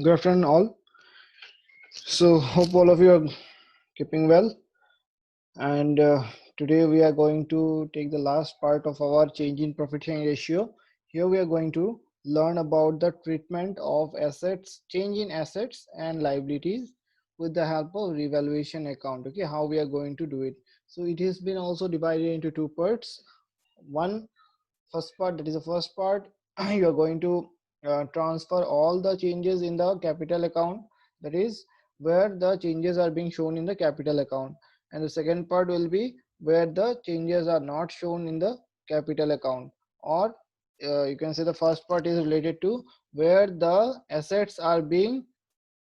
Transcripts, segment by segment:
Good afternoon, all. So, hope all of you are keeping well. And today we are going to take the last part of our change in profit sharing ratio. Here we are going to learn about the treatment of assets, change in assets and liabilities with the help of revaluation account. Okay, how we are going to do it. So, it has been also divided into two parts. First part, that is the first part, you are going to transfer all the changes in the capital account, that is where the changes are being shown in the capital account, and the second part will be where the changes are not shown in the capital account, or you can say the first part is related to where the assets are being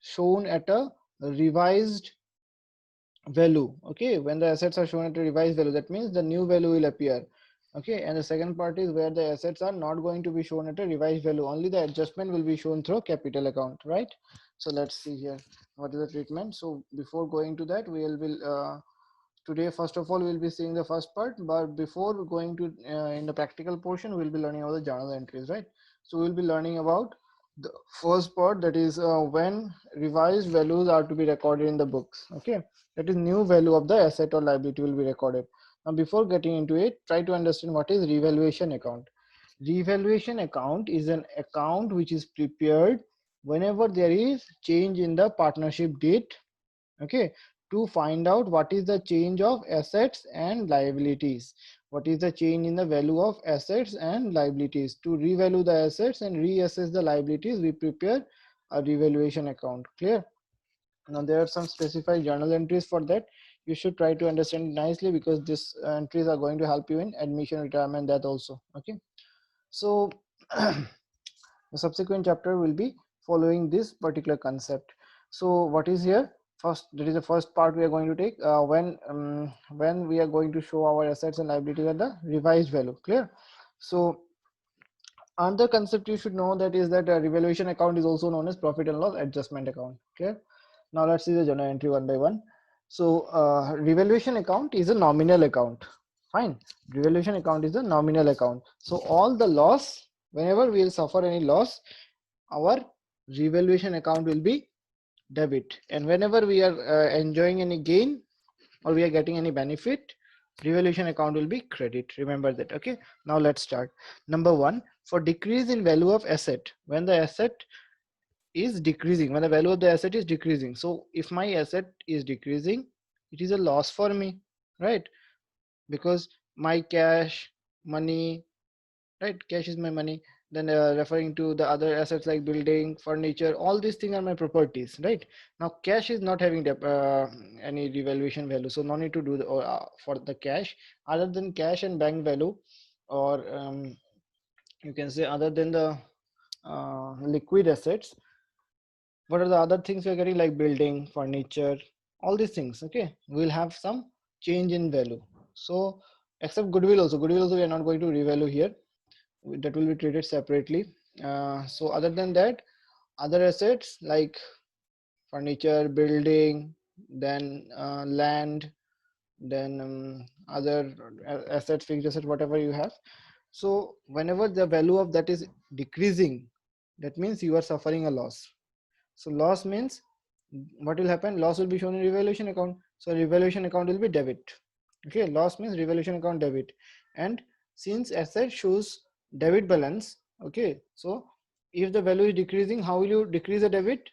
shown at a revised value. Okay, when the assets are shown at a revised value, that means the new value will appear. Okay, and the second part is where the assets are not going to be shown at a revised value, only the adjustment will be shown through capital account, right? So let's see here what is the treatment. So before going to that, we will today first of all we'll be seeing the first part, but before going to in the practical portion, we'll be learning about the journal entries, right? So we'll be learning about the first part, that is when revised values are to be recorded in the books. Okay, that is new value of the asset or liability will be recorded. Now before getting into it, try to understand what is revaluation account. Revaluation account is an account which is prepared whenever there is change in the partnership deed. Okay, to find out what is the change of assets and liabilities, what is the change in the value of assets and liabilities. To revalue the assets and reassess the liabilities, we prepare a revaluation account. Clear? Now there are some specified journal entries for that. You should try to understand nicely, because these entries are going to help you in admission, retirement, that also. Okay, so the subsequent chapter will be following this particular concept. So what is here? First, that is the first part we are going to take, when we are going to show our assets and liabilities at the revised value. Clear? So another concept you should know, that is that revaluation account is also known as profit and loss adjustment account. Okay, now let's see the journal entry one by one. So revaluation account is a nominal account. Fine, revaluation account is a nominal account. So all the loss, whenever we will suffer any loss, our revaluation account will be debit, and whenever we are enjoying any gain or we are getting any benefit, revaluation account will be credit. Remember that. Okay, now let's start. Number one, for decrease in value of asset, when the asset is decreasing, when the value of the asset is decreasing. So if my asset is decreasing, it is a loss for me, right? Because my cash, money, right, cash is my money. Then referring to the other assets like building, furniture, all these things are my properties, right? Now cash is not having any revaluation value, so no need to do for the cash. Other than cash and bank value, or you can say other than the liquid assets, what are the other things we're getting, like building, furniture, all these things? Okay, we'll have some change in value. So except goodwill also, we are not going to revalue here, that will be treated separately. So other than that, other assets like furniture, building, then land, then other assets, fixed asset, whatever you have. So whenever the value of that is decreasing, that means you are suffering a loss. So loss means what will happen? Loss will be shown in revaluation account. So revaluation account will be debit. Okay, loss means revaluation account debit. And since asset shows debit balance, okay, so if the value is decreasing, how will you decrease the debit?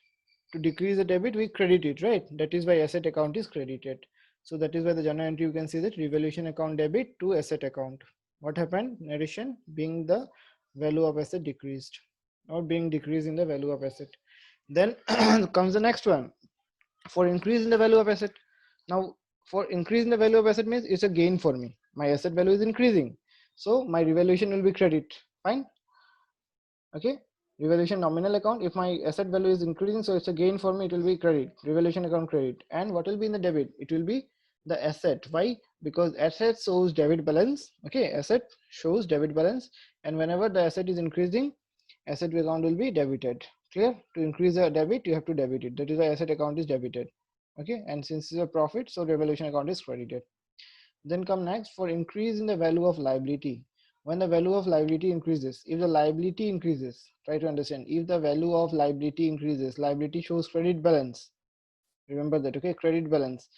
To decrease the debit, we credit it, right? That is why asset account is credited. So that is why the journal entry, you can see that revaluation account debit to asset account. What happened? Narration being the value of asset decreased, or being decreased in the value of asset. Then comes the next one, for increase in the value of asset. Now for increase in the value of asset means it's a gain for me, my asset value is increasing, so my revaluation will be credit. Fine. Okay, revaluation nominal account, if my asset value is increasing, so it's a gain for me, it will be credit, revaluation account credit. And what will be in the debit? It will be the asset. Why? Because asset shows debit balance. Okay, asset shows debit balance, and whenever the asset is increasing, asset account will be debited. Clear? To increase the debit, you have to debit it. That is why asset account is debited. Okay, and since it's a profit, so revaluation account is credited. Then come next, for increase in the value of liability. when the value of liability increases. If the liability increases, try to understand, if the value of liability increases, liability shows credit balance. Remember that, okay, credit balance.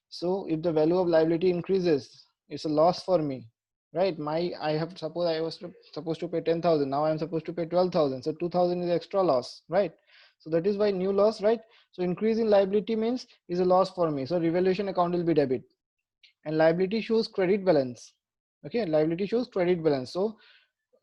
So if the value of liability increases, it's a loss for me, right? I have, suppose I was supposed to pay 10,000, now I'm supposed to pay 12,000, so 2,000 is extra loss, right? So that is why new loss, right? So increase in liability means is a loss for me, so revaluation account will be debit. And liability shows credit balance, okay, liability shows credit balance. So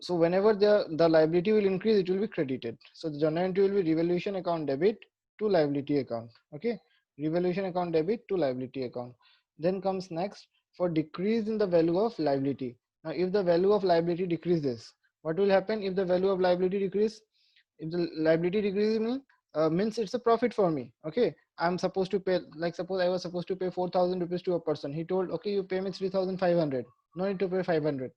whenever the liability will increase, it will be credited. So the journal entry will be revaluation account debit to liability account. Okay, revaluation account debit to liability account. Then comes next for decrease in the value of liability. Now, if the value of liability decreases, what will happen if the value of liability decrease? If the liability decreases means it's a profit for me. Okay, I'm supposed to pay, like suppose I was supposed to pay 4,000 rupees to a person. He told, okay, you pay me 3,500. No need to pay 500.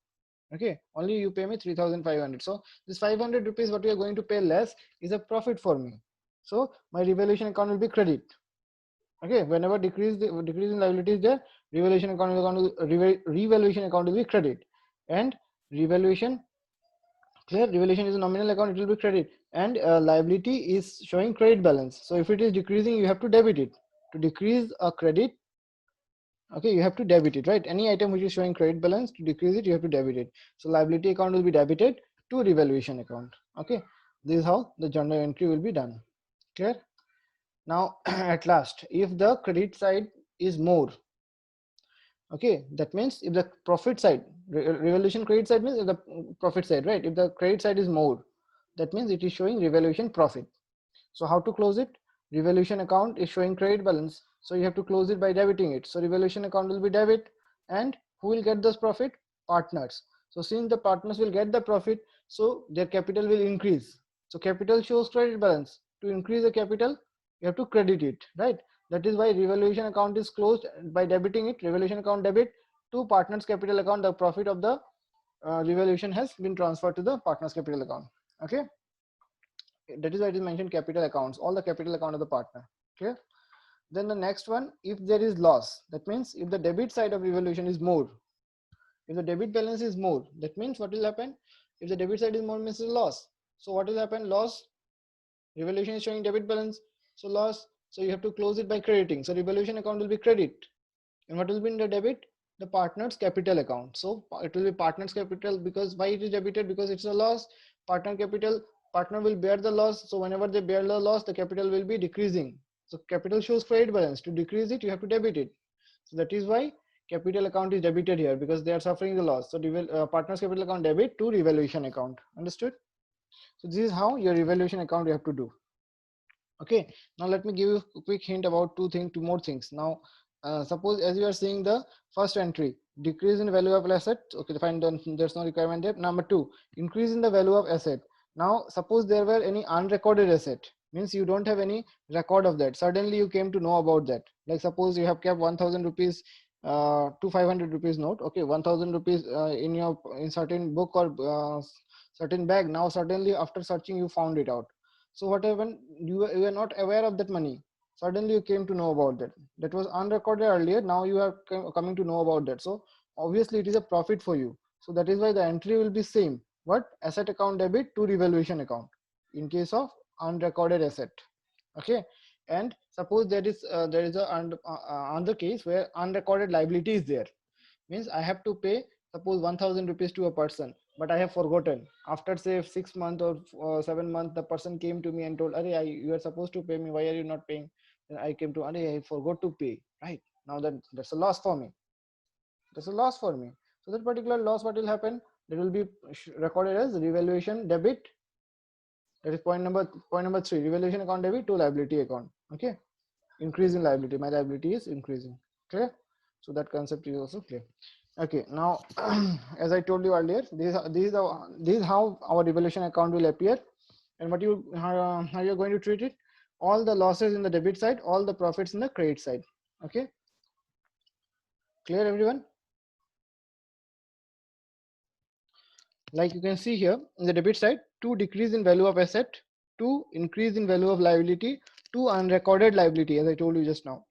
Okay, only you pay me 3,500. So this 500 rupees what we are going to pay less is a profit for me. So my revaluation account will be credit. Okay, whenever decrease in liability is there, revaluation account will be credit. And revaluation, clear, revaluation is a nominal account, it will be credit. And liability is showing credit balance. So if it is decreasing, you have to debit it. To decrease a credit, okay, you have to debit it, right? Any item which is showing credit balance, to decrease it, you have to debit it. So liability account will be debited to revaluation account. Okay, this is how the journal entry will be done. Clear? Now at last, if the credit side is more, okay, that means if the profit side, revaluation credit side means the profit side, right? If the credit side is more, that means it is showing revaluation profit. So how to close it? Revaluation account is showing credit balance, so you have to close it by debiting it. So revaluation account will be debit, and who will get this profit? Partners. So since the partners will get the profit, so their capital will increase. So capital shows credit balance. To increase the capital, you have to credit it, right? That is why revaluation account is closed by debiting it. Revaluation account debit to partners capital account. The profit of the revaluation has been transferred to the partners capital account. Okay, that is why it is mentioned capital accounts, all the capital account of the partner. Okay, then the next one, if there is loss, that means if the debit side of revaluation is more, if the debit balance is more, that means what will happen? If the debit side is more, means loss. So what will happen? Loss. Revaluation is showing debit balance, so loss, so you have to close it by crediting. So revaluation account will be credit. And what will be in the debit? The partner's capital account. So it will be partner's capital, because why it is debited? Because it's a loss. Partner capital, partner will bear the loss. So whenever they bear the loss, the capital will be decreasing. So capital shows credit balance. To decrease it, you have to debit it. So that is why capital account is debited here, because they are suffering the loss. So partner's capital account debit to revaluation account. Understood? So this is how your revaluation account you have to do. Okay, now let me give you a quick hint about two more things. Now suppose as you are seeing the first entry, decrease in value of asset. Okay, fine, then there's no requirement there. Number two, increase in the value of asset. Now suppose there were any unrecorded asset, means you don't have any record of that, suddenly you came to know about that. Like suppose you have kept 1,000 rupees to 500 rupees note, okay, 1,000 rupees in certain book or certain bag. Now suddenly after searching you found it out. So what happened? You were not aware of that money. Suddenly you came to know about that. That was unrecorded earlier. Now you are coming to know about that. So obviously it is a profit for you. So that is why the entry will be same. What? Asset account debit to revaluation account in case of unrecorded asset. Okay. And suppose there is a another case where unrecorded liability is there, means I have to pay suppose 1,000 rupees to a person, but I have forgotten. After say 6 months or 7 months, the person came to me and told, "Arey, you are supposed to pay me. Why are you not paying?" Then I came to, "Arey, I forgot to pay." Right now, that's a loss for me. That's a loss for me. So that particular loss, what will happen? That will be recorded as revaluation debit. That is point number three. Revaluation account debit to liability account. Okay, increase in liability. My liability is increasing. Clear? So that concept is also clear. Okay, now as I told you earlier, this is how our revaluation account will appear, and how you're going to treat it. All the losses in the debit side, all the profits in the credit side. Okay, clear everyone? Like you can see here in the debit side, to decrease in value of asset, to increase in value of liability, to unrecorded liability, as I told you just now.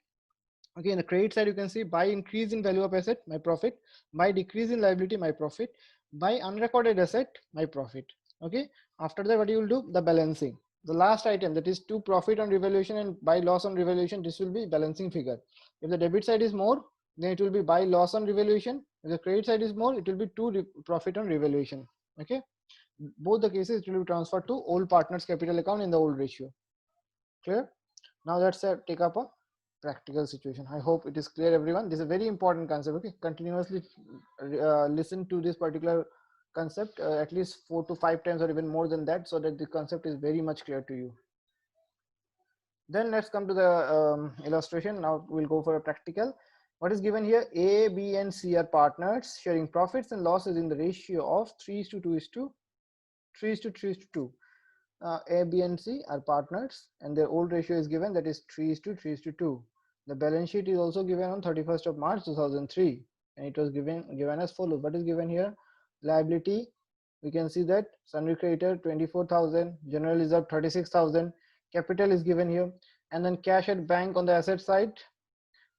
Okay, in the credit side, you can see by increase in value of asset, my profit, by decrease in liability, my profit, by unrecorded asset, my profit. Okay, after that what you will do, the balancing. The last item, that is to profit on revaluation and by loss on revaluation, this will be balancing figure. If the debit side is more, then it will be by loss on revaluation. If the credit side is more, it will be to profit on revaluation. Okay, both the cases it will be transferred to old partners capital account in the old ratio. Clear? Now let's take up a practical situation. I hope it is clear, everyone. This is a very important concept. Okay, continuously listen to this particular concept at least 4 to 5 times or even more than that, so that the concept is very much clear to you. Then let's come to the illustration. Now we'll go for a practical. What is given here? A, B, and C are partners sharing profits and losses in the ratio of 3 is to 2 is to 3 is to 3 is to 2. A, B, and C are partners, and their old ratio is given, that is 3 is to 3 is to 2. The balance sheet is also given on 31st of March 2003, and it was given as follows. What is given here? Liability, we can see that sundry creditor 24,000, general reserve 36,000, capital is given here, and then cash at bank on the asset side,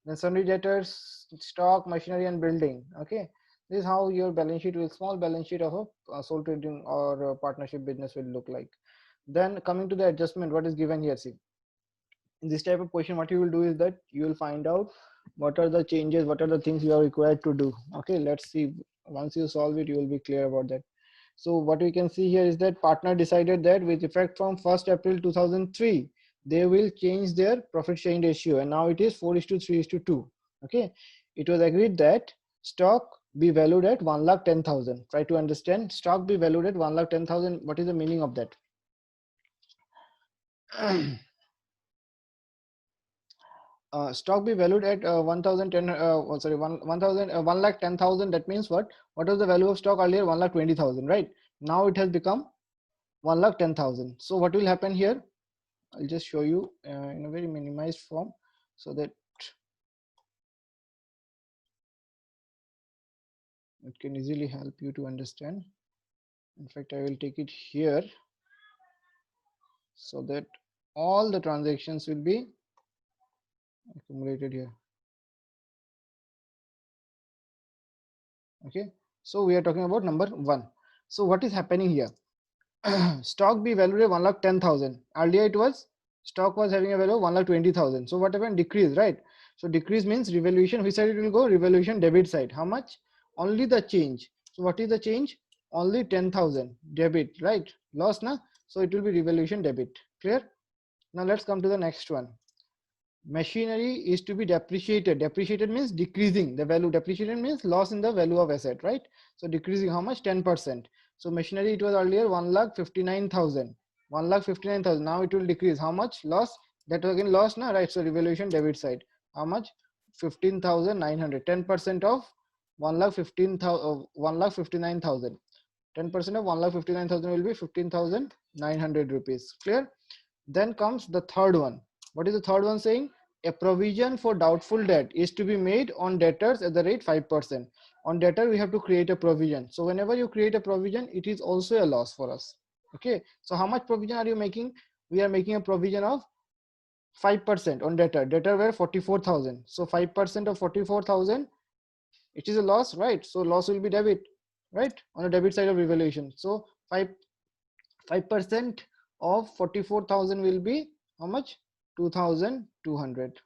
then sundry debtors, stock, machinery, and building. Okay, this is how your balance sheet will, small balance sheet of a sole trading or a partnership business will look like. Then coming to the adjustment, what is given here? See, in this type of question, what you will do is that you will find out what are the changes, what are the things you are required to do. Okay, let's see. Once you solve it, you will be clear about that. So what we can see here is that partner decided that with effect from 1st April 2003, they will change their profit sharing ratio, and now it is 4 is to 3 is to 2. Okay, it was agreed that stock be valued at 1,10,000. Try to understand, stock be valued at 1,10,000. What is the meaning of that? Stock be valued at 1,010. Sorry, 1,10,000. That means what? What was the value of stock earlier? 1,20,000, right? Now it has become 1,10,000. So what will happen here? I'll just show you in a very minimized form so that it can easily help you to understand. In fact, I will take it here so that all the transactions will be accumulated here. Okay, so we are talking about number 1. So what is happening here? Stock be valued at 1,10,000. Earlier it was, stock was having a value of 1,20,000. So what happened? Decrease, right? So decrease means revaluation. Which side it will go? Revaluation debit side. How much? Only the change. So what is the change? Only 10,000 debit, right? Loss na. So it will be revaluation debit. Clear? Now let's come to the next one. Machinery is to be depreciated. Depreciated means decreasing the value. Depreciated means loss in the value of asset, right? So decreasing how much? 10%. So machinery, it was earlier 1,59,000. 1,59,000. Now it will decrease. How much? Loss. That was again loss, na, right? So revaluation debit side. How much? 15,900. 10% of 1,59,000. 10% of 1,59,000 will be 15,900 rupees. Clear? Then comes the third one. What is the third one saying? A provision for doubtful debt is to be made on debtors at the rate 5%. On debtor, we have to create a provision. So whenever you create a provision, it is also a loss for us. Okay. So how much provision are you making? We are making a provision of 5% on debtor. Debtor were 44,000. So 5% of 44,000, it is a loss, right? So loss will be debit, right? On the debit side of revaluation. So 5% of 44,000 will be how much? 2,200.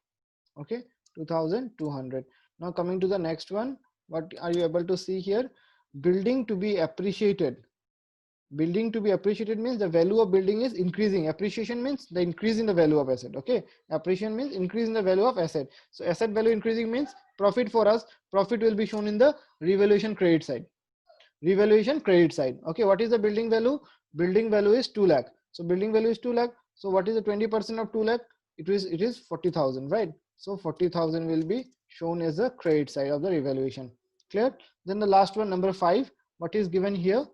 Okay, 2,200. Now coming to the next one, what are you able to see here? Building to be appreciated. Building to be appreciated means the value of building is increasing. Appreciation means the increase in the value of asset. Okay, appreciation means increase in the value of asset. So asset value increasing means profit for us. Profit will be shown in the revaluation credit side. Revaluation credit side. Okay, what is the building value? Building value is 2 lakh. So building value is 2 lakh. So what is the 20% of 2 lakh? It is 40,000, right? So 40,000 will be shown as the credit side of the revaluation. Clear? Then the last one, number 5. What is given here?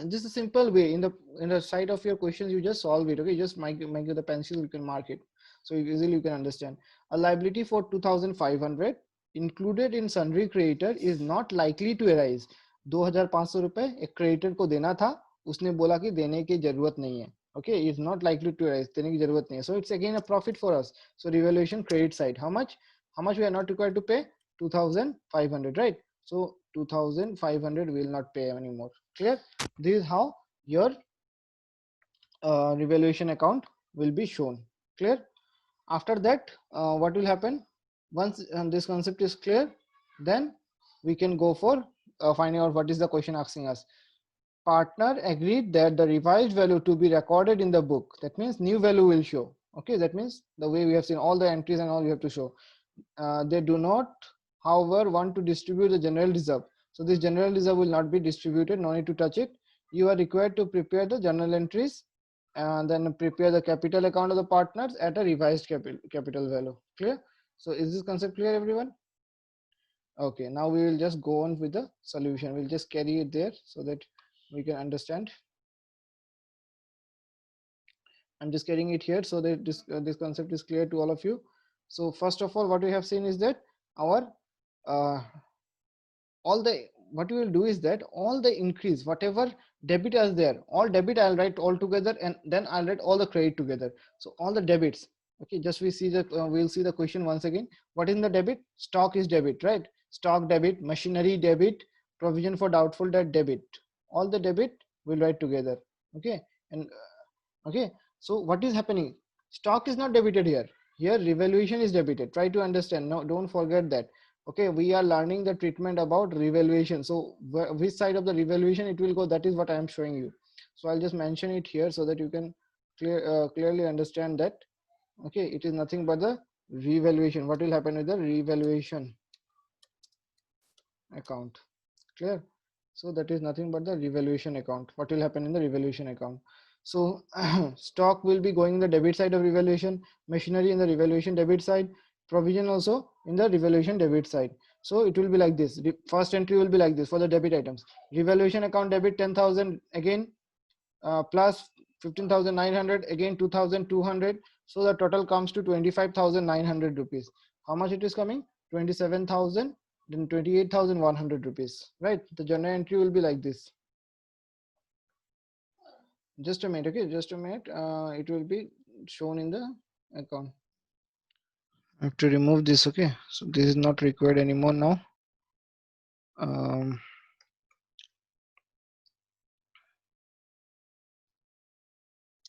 Just a simple way, in the side of your questions, you just solve it. Okay, just make the pencil, you can mark it so easily you can understand. A liability for 2,500 included in sundry creditor is not likely to arise. 2,500 रुपए एक creditor को देना था, उसने बोला कि देने की जरूरत नहीं है. Okay, is not likely to arise, देने की जरूरत नहीं है. So it's again a profit for us. So revaluation credit side, how much we are not required to pay? 2,500, right? So 2500 will not pay anymore. Clear? This is how your revaluation account will be shown. Clear? After that, what will happen? Once this concept is clear, then we can go for finding out what is the question asking us. Partner agreed that the revised value to be recorded in the book. That means new value will show. Okay, that means the way we have seen all the entries and all you have to show. They do not, however, want to distribute the general reserve. So this general reserve will not be distributed. No need to touch it. You are required to prepare the journal entries and then prepare the capital account of the partners at a revised capital value. Clear? So is this concept clear, everyone? Okay, now we will just go on with the solution. We'll just carry it there so that we can understand. I'm just carrying it here so that this concept is clear to all of you. So first of all, what we have seen is that our uh, all the what we will do is that all the increase whatever debit is there, all debit I'll write all together, and then I'll write all the credit together. So all the debits. Okay, just we see that we'll see the question once again. What is in the debit? Stock is debit, right? Stock debit, machinery debit, provision for doubtful debt debit. All the debit we'll write together. Okay, and okay, so what is happening? Stock is not debited here. Here revaluation is debited. Try to understand. No, don't forget that. Okay, we are learning the treatment about revaluation. So which side of the revaluation it will go, that is what I am showing you. So I'll just mention it here so that you can clearly understand that. Okay, it is nothing but the revaluation. What will happen with the revaluation account? Clear? So that is nothing but the revaluation account. What will happen in the revaluation account? So stock will be going in the debit side of revaluation, machinery in the revaluation debit side, provision also in the revaluation debit side. So it will be like this. First entry will be like this for the debit items. Revaluation account debit 10,000 again, plus 15,900 again 2,200. So the total comes to 25,900 rupees. How much it is coming? 27,000, then 28,100 rupees, right? The journal entry will be like this. Just a minute, okay, just a minute. It will be shown in the account. I have to remove this. Okay, so this is not required anymore now.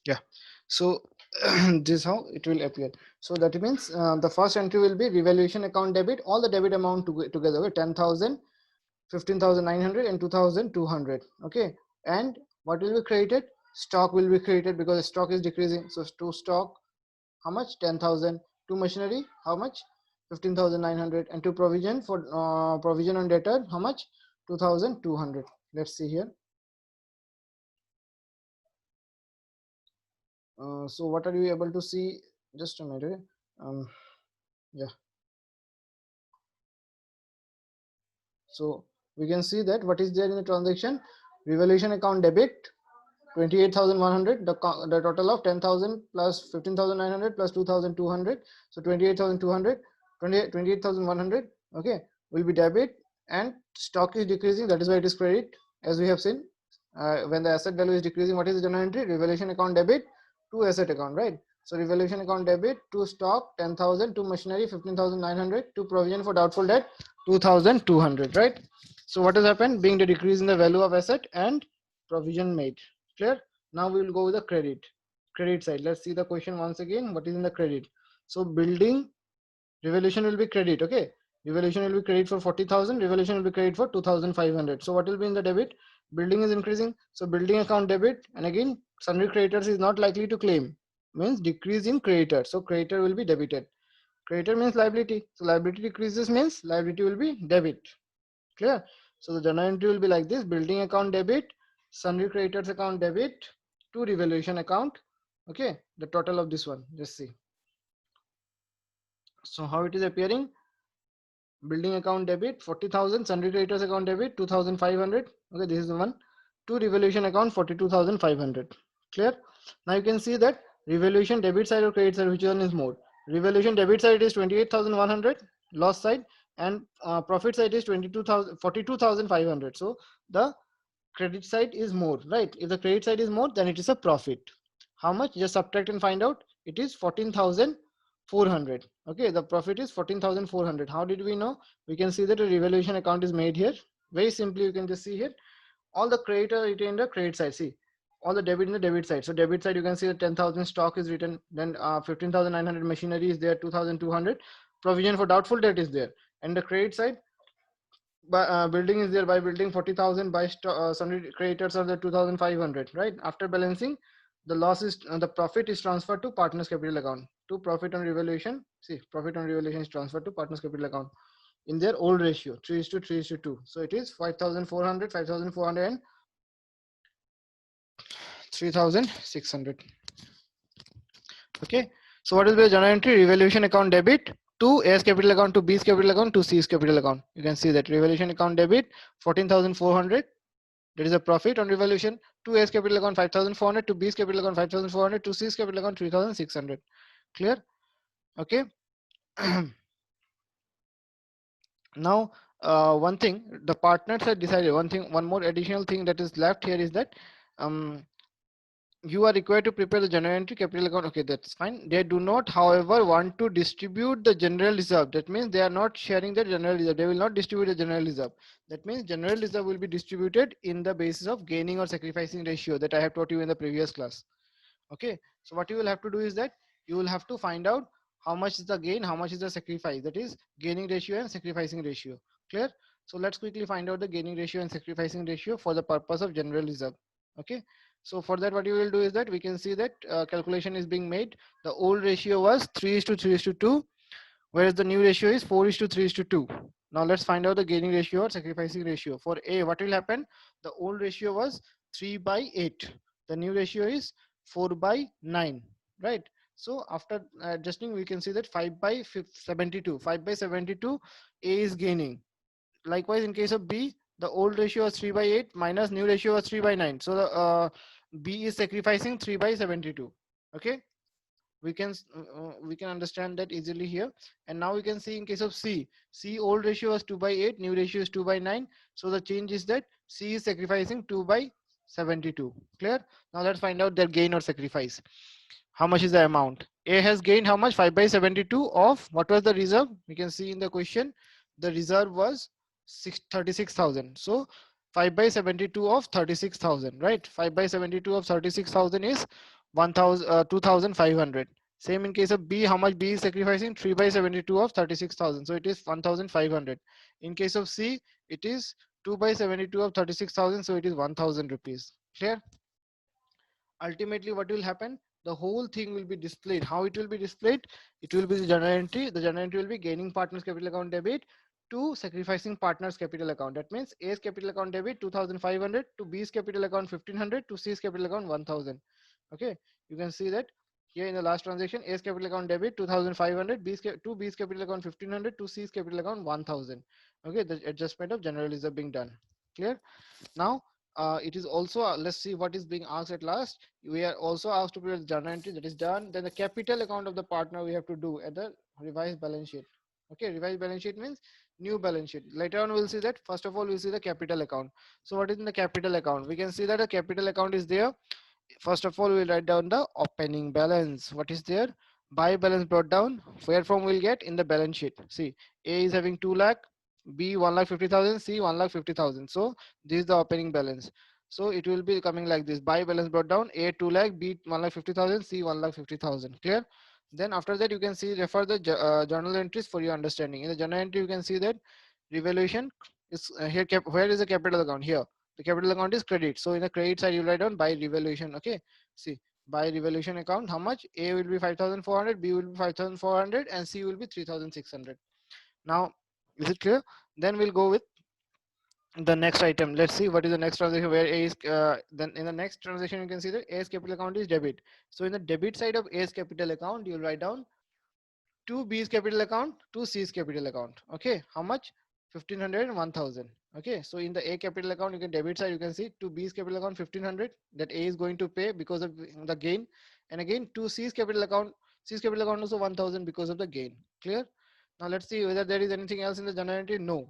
Yeah, so this is how it will appear. So that means the first entry will be revaluation account debit, all the debit amount together, okay? 10,000, 15,900 and 2,200. Okay, and what will be created? Stock will be created because stock is decreasing. So to stock, how much? 10,000. To machinery, how much? 15,900. And to provision for provision on debtor, how much? 2,200. Let's see here. So what are you able to see? Just a minute. Yeah. So we can see that what is there in the transaction. Revaluation account debit 28,100, the total of 10,000 plus 15,900 plus 2,200, so 28,200, 28,100. Okay, will be debit, and stock is decreasing, that is why it is credit. As we have seen, when the asset value is decreasing, what is the journal entry? Revaluation account debit to asset account, right? So revaluation account debit to stock 10,000, to machinery 15,900, to provision for doubtful debt 2,200, right? So what has happened? Being the decrease in the value of asset and provision made. Clear? Now we will go with the credit side. Let's see the question once again. What is in the credit? So building revaluation will be credit. Okay, revaluation will be credit for 40,000, revaluation will be credit for 2,500. So what will be in the debit? Building is increasing, so building account debit, and again sundry creditors is not likely to claim, means decrease in creditor, so creditor will be debited. Creditor means liability, so liability decreases means liability will be debit. Clear? So the journal entry will be like this: building account debit, sundry creditors account debit to revaluation account. Okay, the total of this one, just see. So how it is appearing? Building account debit 40,000, sundry creditors account debit 2,500. Okay, this is the one. To revaluation account 42,500. Clear? Now you can see that revaluation debit side or credit side, which one is more? Revaluation debit side is 28,100 loss side, and profit side is 42,500. So the credit side is more, right? If the credit side is more, then it is a profit. How much? Just subtract and find out. It is 14,000 400. Okay, the profit is 14,400. How did we know? We can see that a revaluation account is made here. Very simply, you can just see here all the credit are written in the credit side. See, all the debit in the debit side. So debit side, you can see the 10,000 stock is written. Then 15,900 machinery is there. 2,200 provision for doubtful debt is there. And the credit side, by building is there. By building 40,000, by sundry creditors are the 2,500. Right after balancing, the loss is the profit is transferred to partners capital account. To profit on revaluation. See, profit on revaluation is transferred to partners capital account in their old ratio 3 is to 3 is to 2. So it is 5,400, 5,400 and 3,600. Okay. So what will be the journal entry? Revaluation account debit to A's capital account, to B's capital account, to C's capital account. You can see that revaluation account debit 14,400. That is a profit on revaluation. To A's capital account 5,400, to B's capital account 5,400, to C's capital account 3,600. Clear? Okay. Now, one thing the partners have decided. One more additional thing that is left here is that um, you are required to prepare the general entry capital account. Okay, that's fine. They do not, however, want to distribute the general reserve. That means they are not sharing the general reserve. They will not distribute the general reserve. That means general reserve will be distributed in the basis of gaining or sacrificing ratio that I have taught you in the previous class. Okay, so what you will have to do is that you will have to find out how much is the gain, how much is the sacrifice. That is gaining ratio and sacrificing ratio. Clear? So let's quickly find out the gaining ratio and sacrificing ratio for the purpose of general reserve. Okay, so for that what you will do is that we can see that calculation is being made. The old ratio was 3 is to 3 is to 2, whereas the new ratio is 4 is to 3 is to 2. Now let's find out the gaining ratio or sacrificing ratio. For A, what will happen? The old ratio was 3 by 8. The new ratio is 4 by 9, right? So after adjusting, we can see that 5 by 72. 5 by 72, A is gaining. Likewise, in case of B, the old ratio was 3 by 8 minus new ratio was 3 by 9. So the B is sacrificing 3 by 72. Okay, we can understand that easily here. And now we can see in case of C old ratio was 2 by 8, new ratio is 2 by 9. So the change is that C is sacrificing 2 by 72. Clear? Now let's find out their gain or sacrifice. How much is the amount? A has gained how much? 5 by 72 of what was the reserve? We can see in the question the reserve was 36,000. So 5 by 72 of 36,000, right? 5 by 72 of 36,000 is 2,500. Same in case of B, how much B is sacrificing? 3 by 72 of 36,000. So it is 1,500. In case of C, it is 2 by 72 of 36,000. So it is 1,000 rupees. Clear? Ultimately what will happen, the whole thing will be displayed. How it will be displayed? It will be the journal entry. The journal entry will be gaining partners capital account debit to sacrificing partners capital account. That means A's capital account debit 2,500, to B's capital account 1,500, to C's capital account 1,000. Okay, you can see that here in the last transaction, A's capital account debit 2,500, to B's capital account 1,500, to C's capital account 1,000. Okay, the adjustment of general reserve being done. Clear? Now it is also let's see what is being asked at last. We are also asked to prepare the journal entry. That is done. Then the capital account of the partner we have to do at the revised balance sheet. Okay, revised balance sheet means new balance sheet. Later on we'll see that. First of all we'll see the capital account. So what is in the capital account? We can see that a capital account is there. First of all, we'll write down the opening balance. What is there? Buy balance brought down. Where from we'll get? In the balance sheet. See, A is having 2 lakh, B 1,50,000, C 1,50,000. So this is the opening balance. So it will be coming like this. Buy balance brought down. A 2 lakh, B 1,50,000, C 1,50,000. Clear? Then after that you can see refer the journal entries for your understanding. In the journal entry you can see that revaluation is here. Where is the capital account? Here. The capital account is credit. So in the credit side, you write down by revaluation. Okay. See, by revaluation account, how much? A will be 5,400, B will be 5,400, and C will be 3,600. Now, is it clear? Then we'll go with the next item. Let's see what is the next transaction where A is, then in the next transaction, you can see that A's capital account is debit. So in the debit side of A's capital account, you'll write down to B's capital account, to C's capital account. Okay, how much? 1,500 and 1,000. Okay, so in the A capital account, you can debit side, you can see to B's capital account 1,500 that A is going to pay because of the gain, and again to C's capital account, also 1,000 because of the gain. Clear? Now let's see whether there is anything else in the journal entry. No,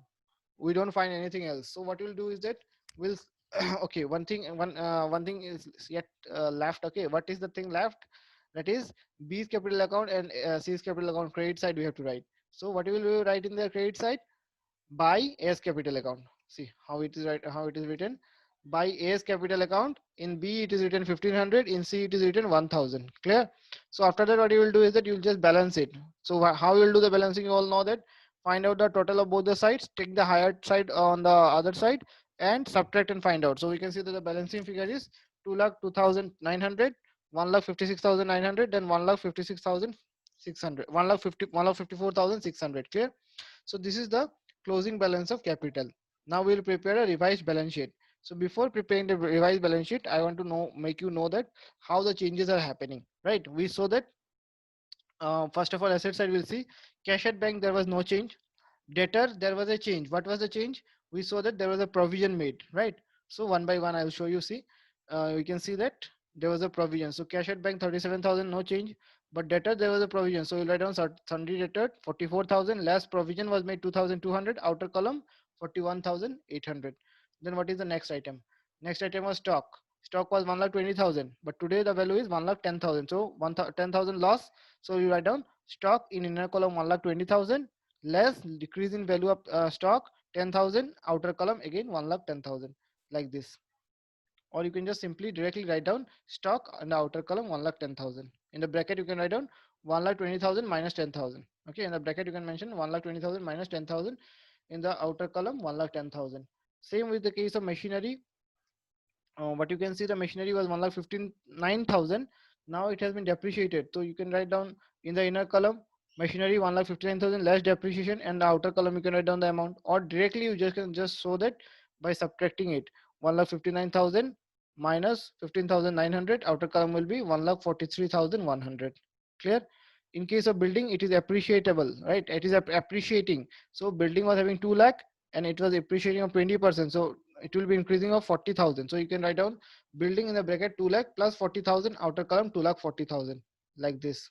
we don't find anything else. So what we'll do is that we'll okay, one thing is yet left. Okay, what is the thing left? That is B's capital account and C's capital account credit side we have to write. So what will we write in the credit side? By A's capital account. See how it is right, how it is written. By A's capital account, in B it is written 1500, in C it is written 1000. Clear? So after that what you will do is that you will just balance it. So how you will do the balancing, you all know that. Find out the total of both the sides, take the higher side on the other side and subtract and find out. So we can see that the balancing figure is 2,02,900, 1,56,900, then 1,56,600, 1,54,600. Clear? So this is the closing balance of capital. Now we will prepare a revised balance sheet. So before preparing the revised balance sheet, I want to make you know that how the changes are happening, right? We saw that first of all, asset side we'll see cash at bank, there was no change. Debtor, there was a change. What was the change? We saw that there was a provision made, right? So one by one I will show you. See, we can see that there was a provision. So cash at bank 37,000, no change. But debtor, there was a provision. So we'll write down sundry debtor 44,000, less provision was made 2,200, outer column 41,800. Then what is the next item? Next item was stock. Stock was 1,20,000, but today the value is 1,10,000. So 10,000 loss. So you write down stock in inner column 1,20,000, less decrease in value of stock 10,000, outer column again 1,10,000, like this. Or you can just simply directly write down stock in the outer column 1,10,000. In the bracket you can write down 1,20,000 minus 10,000. Okay, in the bracket you can mention 1,20,000 minus 10,000. In the outer column 1,10,000. Same with the case of machinery. But you can see the machinery was 1,59,000. Now it has been depreciated. So you can write down in the inner column machinery 1,59,000 less depreciation, and the outer column you can write down the amount, or directly you just can just show that by subtracting it. 1,59,000 minus 15,900, outer column will be 1,43,100. Clear? In case of building, it is appreciable, right? It is appreciating. So building was having 2 lakh and it was appreciating of 20%. So it will be increasing of 40,000. So you can write down building in the bracket 2 lakh plus 40,000, outer column 2,40,000, like this.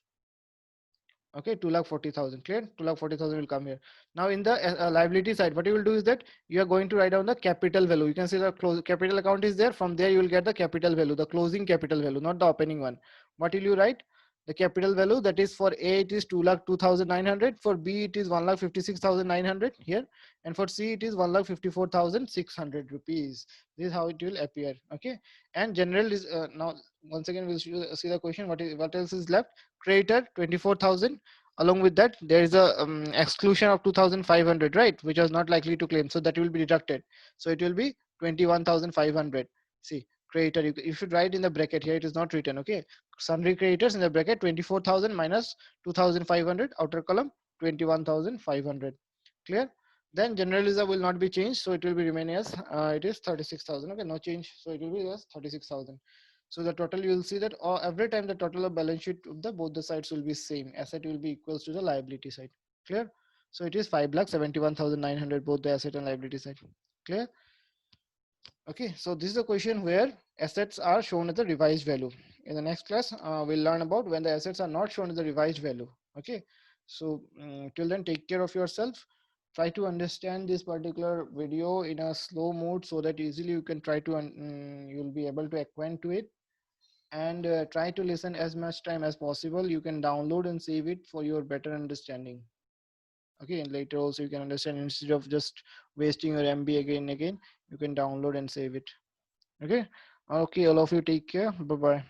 Okay, 2,40,000. Clear? 2,40,000 will come here. Now in the liability side, what you will do is that you are going to write down the capital value. You can see the capital account is there. From there you will get the capital value, the closing capital value, not the opening one. What will you write? The capital value, that is for A it is 2,02,900, for B it is 1,56,900 here, and for C it is 1,54,600 rupees. This is how it will appear. Okay, and general is now once again we'll see the question. What else is left? Creditor 24,000. Along with that, there is a exclusion of 2,500, right, which was not likely to claim, so that will be deducted. So it will be 21,500. See, creditor, you should write in the bracket here. It is not written. Okay, sundry creditors in the bracket 24,000 minus 2,500, outer column 21,500. Clear? Then general reserve will not be changed, so it will be remaining as it is 36,000. Okay, no change, so it will be as 36,000. So the total, you will see that every time the total of balance sheet of the both the sides will be same. Asset will be equals to the liability side. Clear? So it is 5,71,900 both the asset and liability side. Clear? Okay, so this is a question where assets are shown as the revised value. In the next class, we'll learn about when the assets are not shown as the revised value. Okay, so till then, take care of yourself. Try to understand this particular video in a slow mode so that easily you can try to you'll be able to acquaint to it, and try to listen as much time as possible. You can download and save it for your better understanding. Okay, and later also you can understand, instead of just wasting your MB again and again, you can download and save it. Okay, okay, all of you take care. Bye bye.